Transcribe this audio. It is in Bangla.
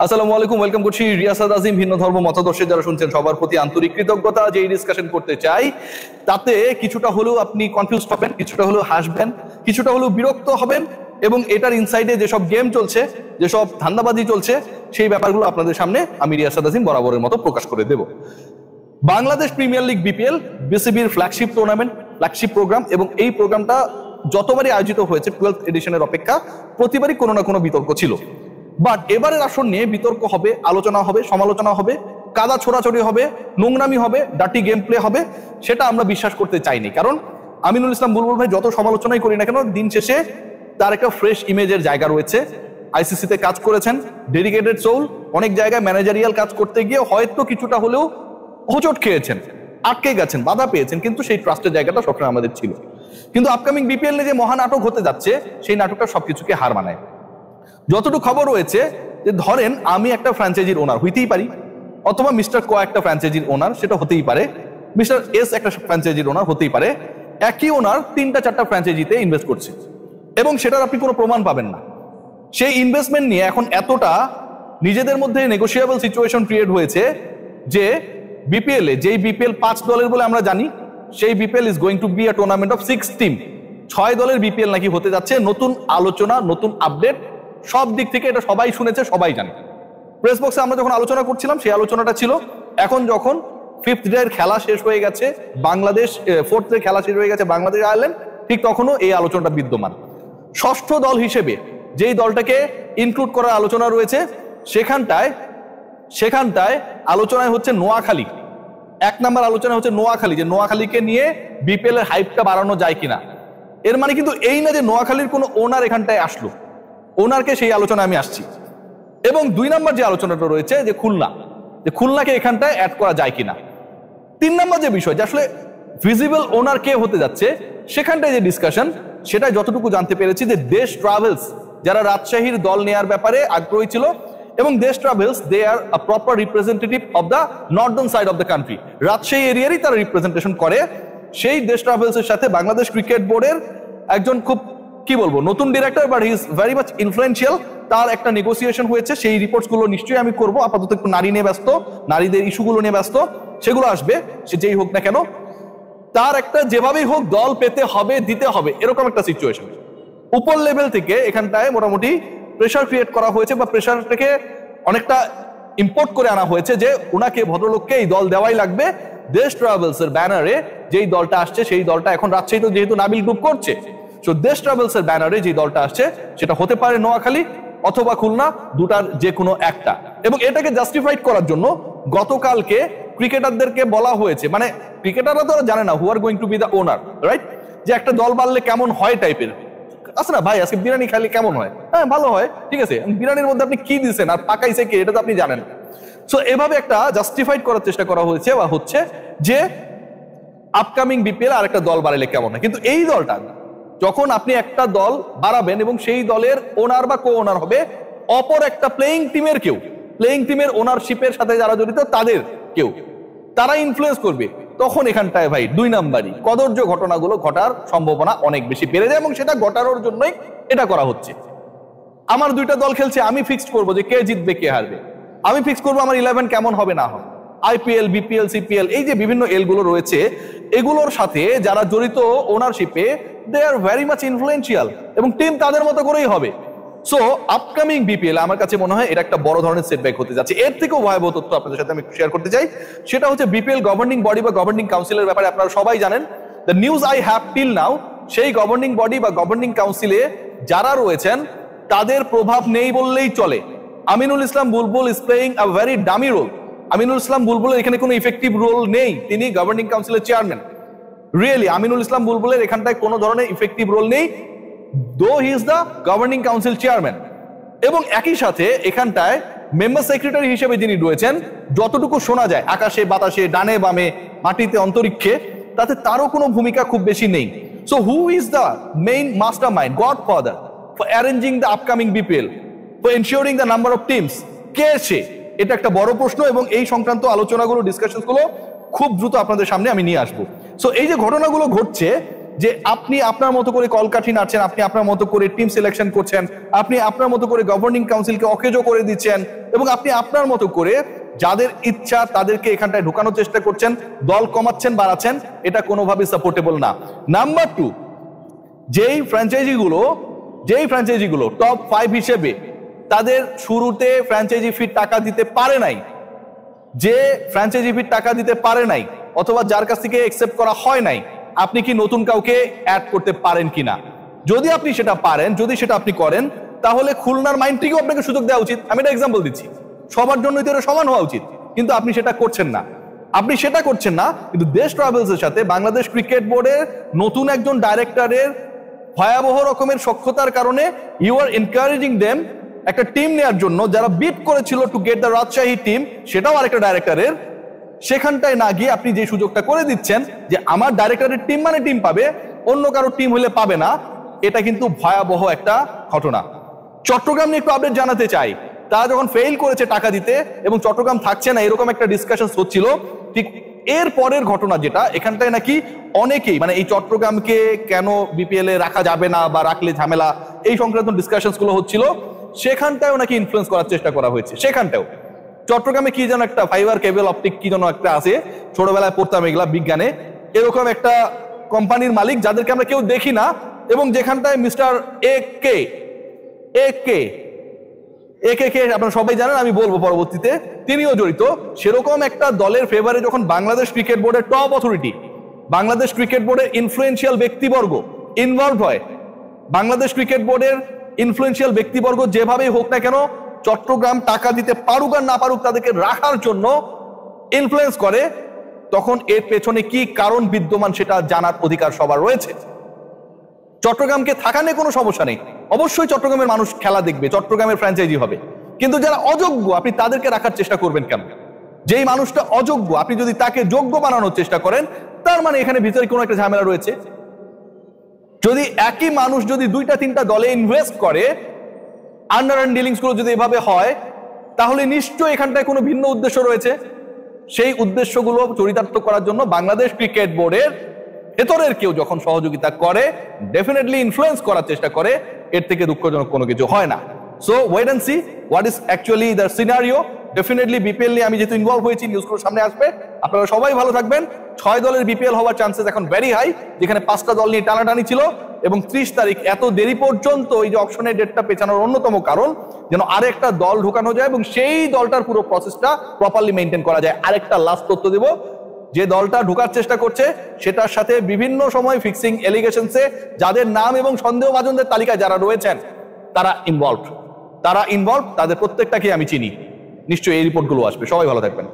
আসসালামু আলাইকুম, ওয়েলকাম করছি রিয়াসাত আজিম। ভিন্ন ধর্ম মতাদর্শে যারা শুনছেন সবার প্রতি আন্তরিক কৃতজ্ঞতা। যে ডিসকাশন করতে চাই তাতে কিছুটা হলেও আপনি কনফিউজ হবেন, কিছুটা হলেও হাসবেন, কিছুটা হলেও বিরক্ত হবেন, এবং এটার ইনসাইডে যেসব গেম চলছে, যেসব ধান্দাবাজি চলছে, সেই ব্যাপারগুলো আপনাদের সামনে আমি রিয়াসাত আজিম বরাবরের মতো প্রকাশ করে দেব। বাংলাদেশ প্রিমিয়ার লিগ বিপিএল বিসিবির ফ্ল্যাগশিপ টুর্নামেন্ট, ফ্ল্যাগশিপ প্রোগ্রাম, এবং এই প্রোগ্রামটা যতবারই আয়োজিত হয়েছে 12th এডিশনের অপেক্ষা প্রতিবারই কোনো না কোনো বিতর্ক ছিল। বাট এবারের আসর নিয়ে বিতর্ক হবে, আলোচনা হবে, সমালোচনা হবে, কাদা ছোড়াছড়ি হবে, নোংরামি হবে, ডার্টি গেম প্লে হবে, সেটা আমরা বিশ্বাস করতে চাইনি। কারণ আমিনুল ইসলাম বুলবুল ভাই যত সমালোচনাই করি না কেন, দিন শেষে তার একটা ফ্রেশ ইমেজের জায়গা রয়েছে। আইসিসিতে কাজ করেছেন, ডেডিকেটেড সোল, অনেক জায়গায় ম্যানেজারিয়াল কাজ করতে গিয়ে হয়তো কিছুটা হলেও হোঁচট খেয়েছেন, আটকে গেছেন, বাধা পেয়েছেন, কিন্তু সেই ট্রাস্টের জায়গাটা সবসময় আমাদের ছিল। কিন্তু আপকামিং বিপিএল যে মহানাটক হতে যাচ্ছে, সেই নাটকটা সবকিছুকে হার মানায়। যতটুকু খবর রয়েছে যে ধরেন আমি একটা ফ্র্যাঞ্চাইজির ওনার হইতেই পারি, অথবা মিস্টার ক একটা ফ্র্যাঞ্চাইজির ওনার, সেটা হতেই পারে, মিস্টার এস একটা ফ্র্যাঞ্চাইজির ওনার হতেই পারে। একই ওনার 3-4টা ফ্র্যাঞ্চাইজিতে ইনভেস্ট করছে এবং সেটার আপনি কোনো প্রমাণ পাবেন না। সেই ইনভেস্টমেন্ট নিয়ে এখন এতটা নিজেদের মধ্যে নেগোশিয়েবল সিচুয়েশন ক্রিয়েট হয়েছে যে বিপিএল এ, যেই বিপিএল 5 দলের বলে আমরা জানি, সেই BPL is going to be a tournament of 6 team. 6 দলের বিপিএল নাকি হতে যাচ্ছে। নতুন আলোচনা, নতুন আপডেট, সব দিক থেকে এটা সবাই শুনেছে, সবাই জানে। প্রেস বক্সে আমরা যখন আলোচনা করছিলাম, সেই আলোচনাটা ছিল এখন যখন 5th ডে এর খেলা শেষ হয়ে গেছে বাংলাদেশ, 4th ডে খেলা শেষ হয়ে গেছে বাংলাদেশ আয়ারল্যান্ড, ঠিক তখনও এই আলোচনাটা বিদ্যমান। ষষ্ঠ দল হিসেবে যেই দলটাকে ইনক্লুড করার আলোচনা রয়েছে, সেখানটায় আলোচনায় হচ্ছে নোয়াখালী। 1 নাম্বার আলোচনা হচ্ছে নোয়াখালী, যে নোয়াখালীকে নিয়ে বিপিএল এর হাইপটা বাড়ানো যায় কিনা। এর মানে কিন্তু এই না যে নোয়াখালীর কোনো ওনার এখানটায় আসলো, ওনারকে সেই আলোচনায় আমি আসছি। এবং 2 নাম্বার যে আলোচনাটা রয়েছে যে খুলনা, যে খুলনাকে এখানটায় অ্যাড করা যায় কিনা। 3 নাম্বার যে বিষয়, যে আসলে ভিজিবল ওনার কে হতে যাচ্ছে, সেখানটায় যে ডিসকাশন, সেটা যতটুকু জানতে পেরেছি যে দেশ ট্রাভেলস, যারা রাজশাহীর দল নেয়ার ব্যাপারে আগ্রহী ছিল, এবং Desh Travels they are a proper representative of the northern side of the country, Rajshahi এরিয়ারই তারা রিপ্রেজেন্টেশন করে। সেই দেশ ট্রাভেলস এর সাথে বাংলাদেশ ক্রিকেট বোর্ডের একজন খুব কি বলবো নতুন director, but he is very much influential, তার একটা নেগোসিয়েশন হয়েছে। সেই রিপোর্টস গুলো নিশ্চয়ই আমি করবো। আপাতত একটু নারী নিয়ে ব্যস্ত, নারীদের ইস্যুগুলো নিয়ে ব্যস্ত, সেগুলো আসবে, সে যেই হোক না কেন। তার একটা যেভাবেই হোক দল পেতে হবে, দিতে হবে, এরকম একটা সিচুয়েশন উপর লেভেল থেকে এখানটায় মোটামুটি প্রেশার ক্রিয়েট করা হয়েছে, বা প্রেশারটাকে অনেকটা ইম্পোর্ট করে আনা হয়েছে যে ওনাকে, ভদ্রলোককে এই দল দেওয়াই লাগবে। দেশ ট্রাভেলস এর ব্যানারে যেই দলটা আসছে, সেই দলটা এখন রাজশাহী তো যেহেতু নাবিল গ্রুপ করছে, তো দেশ ট্রাভেলস এর ব্যানারে যে দলটা আসছে সেটা হতে পারে নোয়াখালী অথবা খুলনা, দুটার যে কোনো একটা। এবং এটাকে জাস্টিফাইড করার জন্য গতকালকে ক্রিকেটারদেরকে বলা হয়েছে, মানে ক্রিকেটাররা তো জানে না who are going to be the owner, right, যে একটা দল বাড়লে কেমন হয় টাইপের। আচ্ছা না ভাই, আজকে বিরিয়ানি খাইলে কেমন হয়? হ্যাঁ, ভালো হয়, ঠিক আছে। বিরিয়ানির মধ্যে আপনি কি দিচ্ছেন আর পাকাইছে কি, এটা তো আপনি জানেন। সো এভাবে একটা জাস্টিফাইড করার চেষ্টা করা হয়েছে বা হচ্ছে যে আপকামিং বিপিএল আর একটা দল বাড়াইলে কেমন হয়। কিন্তু এই দলটা যখন আপনি একটা দল বাড়াবেন এবং সেই দলের ওনার বা কো ওনার হবে অপর একটা প্লেইং টিমের কেউ, প্লেইং টিমের ওনারশিপের সাথে যারা জড়িত তাদের কেউ, তারা ইনফ্লুয়েন্স করবে, তখন এখানটায় ভাই 2 নাম্বারই কদর্য ঘটনাগুলো ঘটার সম্ভাবনা অনেক বেশি বেড়ে যায়, এবং সেটা ঘটানোর জন্যই এটা করা হচ্ছে। আমার 2টা দল খেলছে, আমি ফিক্সড করবো যে কে জিতবে কে হারবে, আমি ফিক্স করবো আমার 11 কেমন হবে না হবে। আইপিএল, বিপিএল, সিপিএল, এই যে বিভিন্ন এল গুলো রয়েছে, এগুলোর সাথে যারা জড়িত ওনারশিপে, দে আর ভেরি মাচ ইনফ্লুয়েন্সিয়াল, এবং টিম তাদের মতো করেই হবে। সো আপকামিং বিপিএল আমার কাছে মনে হয় এটা একটা বড় ধরনের সেটব্যাক হতে যাচ্ছে। এর থেকেও ভয়াবহ তথ্য আপনাদের সাথে আমি শেয়ার করতে চাই, সেটা হচ্ছে বিপিএল গভর্নিং বডি বা গভর্নিং কাউন্সিলের ব্যাপারে আপনারা সবাই জানেন। The news I have till now, সেই গভর্নিং বডি বা গভর্নিং কাউন্সিলে যারা রয়েছেন তাদের প্রভাব নেই বললেই চলে। Aminul Islam Bulbul is playing a very dummy role. Aminul Islam বুলবুলের এখানে কোনো ইফেক্টিভ রোল নেই, তিনি গভর্নিং কাউন্সিলের চেয়ারম্যান। রিয়েলি আমিনুল ইসলাম বুলবুলের এখানটায় কোনো ধরনের ইফেক্টিভ রোল নেই, though he is the governing council chairman. এবং একই সাথে এখানটায় মেম্বার সেক্রেটারি হিসেবে যিনি রয়েছেন, যতটুকু শোনা যায় আকাশে বাতাসে, ডানে বামে, মাটিতে, অন্তরিক্ষে, তাতে তারও কোনো ভূমিকা খুব বেশি নেই। So who is the main mastermind, godfather, for arranging the upcoming BPL, for ensuring the number of teams, কে সে? এটা একটা বড় প্রশ্ন, এবং এই সংক্রান্ত আলোচনাগুলো, ডিসকাশনগুলো খুব দ্রুত আপনাদের সামনে আমি নিয়ে আসবো। সো এই যে ঘটনাগুলো ঘটছে, যে আপনি আপনার মতো করে কলকাঠি নাড়ছেন, আপনি আপনার মতো করে টিম সিলেকশন করছেন, আপনি আপনার মতো করে গভর্নিং কাউন্সিলকে অকেজো করে দিচ্ছেন, এবং আপনি আপনার মতো করে যাদের ইচ্ছা তাদেরকে এখানটায় ঢুকানোর চেষ্টা করছেন, দল কমাচ্ছেন বাড়াচ্ছেন, এটা কোনোভাবেই সাপোর্টেবল না। নাম্বার 2, যেই ফ্র্যাঞ্চাইজিগুলো টপ 5 হিসেবে তাদের শুরুতে ফ্র্যাঞ্চাইজি ফি টাকা দিতে পারে নাই, যে ফ্র্যাঞ্চাইজি ফি টাকা দিতে পারে নাই অথবা যার কাছ থেকে অ্যাকসেপ্ট করা হয় নাই, আপনি কি নতুন কাউকে অ্যাড করতে পারেন কিনা? যদি আপনি সেটা পারেন, যদি সেটা আপনি করেন, তাহলে খুলনার মাইন্ডটিকেও আপনাকে সুযোগ দেওয়া উচিত। আমি একটা এক্সাম্পল দিচ্ছি, সবার জন্যই তো এটা সমান হওয়া উচিত, কিন্তু আপনি সেটা করছেন না। কিন্তু দেশ ট্রাভেলসের সাথে বাংলাদেশ ক্রিকেট বোর্ডের নতুন একজন ডাইরেক্টরের ভয়াবহ রকমের সক্ষতার কারণে ইউ আর এনকারেজিং দেম একটা টিম নেওয়ার জন্য, যারা বিট করেছিল to get the Rajshahi team, সেটাও আরেকটা ডাইরেক্টরের। সেখানটায় না গিয়ে আপনি যে সুযোগটা করে দিচ্ছেন যে আমার ডাইরেক্টরের টিম মানে টিম পাবে, অন্য কারো টিম হলে পাবে না, এটা কিন্তু ভয়াবহ একটা ঘটনা। চট্টগ্রাম নিয়ে একটু আপডেট জানাতে চাই। তারা যখন ফেইল করেছে টাকা দিতে এবং চট্টগ্রাম থাকছে না, এরকম একটা ডিসকাশন হচ্ছিল, ঠিক এর পরের ঘটনা যেটা, এখানটায় নাকি অনেকেই মানে এই চট্টগ্রামকে কেন বিপিএল এ রাখা যাবে না বা রাখলে ঝামেলা, এই সংক্রান্ত ডিসকাশন গুলো হচ্ছিল, সেখানটাও নাকি ইনফ্লুয়েন্স করার চেষ্টা করা হয়েছে। সেখানটাও চট্টগ্রামে কি যেন একটা ফাইবার কেবল অপটিক কি যেন একটা আছে, ছোটবেলায় পড়তাম এগুলা বিজ্ঞানে, এরকম একটা কোম্পানির মালিক যাদেরকে আমরা কেউ দেখি না, এবং যেখানটায় মিস্টার এ কে আপনারা সবাই জানেন, আমি বলবো পরবর্তীতে, তিনিও জড়িত। সেরকম একটা দলের ফেভারে যখন বাংলাদেশ ক্রিকেট বোর্ডের টপ অথরিটি, বাংলাদেশ ক্রিকেট বোর্ডের ইনফ্লুয়েন্সিয়াল ব্যক্তিবর্গ ইনভলভ হয়, বাংলাদেশ ক্রিকেট বোর্ডের ইনফ্লুয়েন্সিয়াল ব্যক্তিবর্গ যেভাবেই হোক না কেন চট্টগ্রাম টাকা দিতে পারুক আর না পারুক তাদেরকে রাখার জন্য ইনফ্লুয়েন্স করে, তখন এর পেছনে কি কারণ বিদ্যমান সেটা জানার অধিকার সবার রয়েছে। চট্টগ্রামকে থাকা নিয়ে কোনো সমস্যা নেই, অবশ্যই চট্টগ্রামের মানুষ খেলা দেখবে, চট্টগ্রামের ফ্র্যাঞ্চাইজি হবে, কিন্তু যারা অযোগ্য আপনি তাদেরকে রাখার চেষ্টা করবেন কেন? যেই মানুষটা অযোগ্য আপনি যদি তাকে যোগ্য বানানোর চেষ্টা করেন, তার মানে এখানে ভিতরে কোনো একটা ঝামেলা রয়েছে। যদি একই মানুষ যদি 2-3টা দলে ইনভেস্ট করে, আন্ডারহ্যান্ড ডিলিংস গুলো যদি এভাবে হয়, তাহলে নিশ্চয়ই এখানটায় কোনো ভিন্ন উদ্দেশ্য রয়েছে। সেই উদ্দেশ্যগুলো চরিতার্থ করার জন্য বাংলাদেশ ক্রিকেট বোর্ডের ভেতরের কেউ যখন সহযোগিতা করে, ডেফিনেটলি ইনফ্লুয়েন্স করার চেষ্টা করে, এর থেকে দুঃখজনক কোনো কিছু হয় না। So wait and see what is actually the scenario. Definitely BPL নিয়ে আমি যেহেতু ইনভলভ হয়েছি, নিউজগুলো সামনে আসবে, আপনারা সবাই ভালো থাকবেন। 6 দলের বিপিএল হওয়ার চান্সেস এখন ভেরি হাই, যেখানে 5টা দল নিয়ে টানাটানি ছিল, এবং 30 তারিখ এত দেরি পর্যন্ত এই যে অপশনের ডেটটা পেছানোর অন্যতম কারণ যেন আরেকটা দল ঢোকানো যায় এবং সেই দলটার পুরো প্রসেসটা প্রপারলি মেনটেন করা যায়। আরেকটা লাস্ট তথ্য দেব, যে দলটা ঢোকার চেষ্টা করছে সেটার সাথে বিভিন্ন সময় ফিক্সিং এলিগেশনসে যাদের নাম এবং সন্দেহভাজনদের তালিকায় যারা রয়েছেন তারা ইনভলভ, তাদের প্রত্যেকটাকে আমি চিনি। নিশ্চয়ই এই রিপোর্টগুলো আসবে। সবাই ভালো থাকবেন।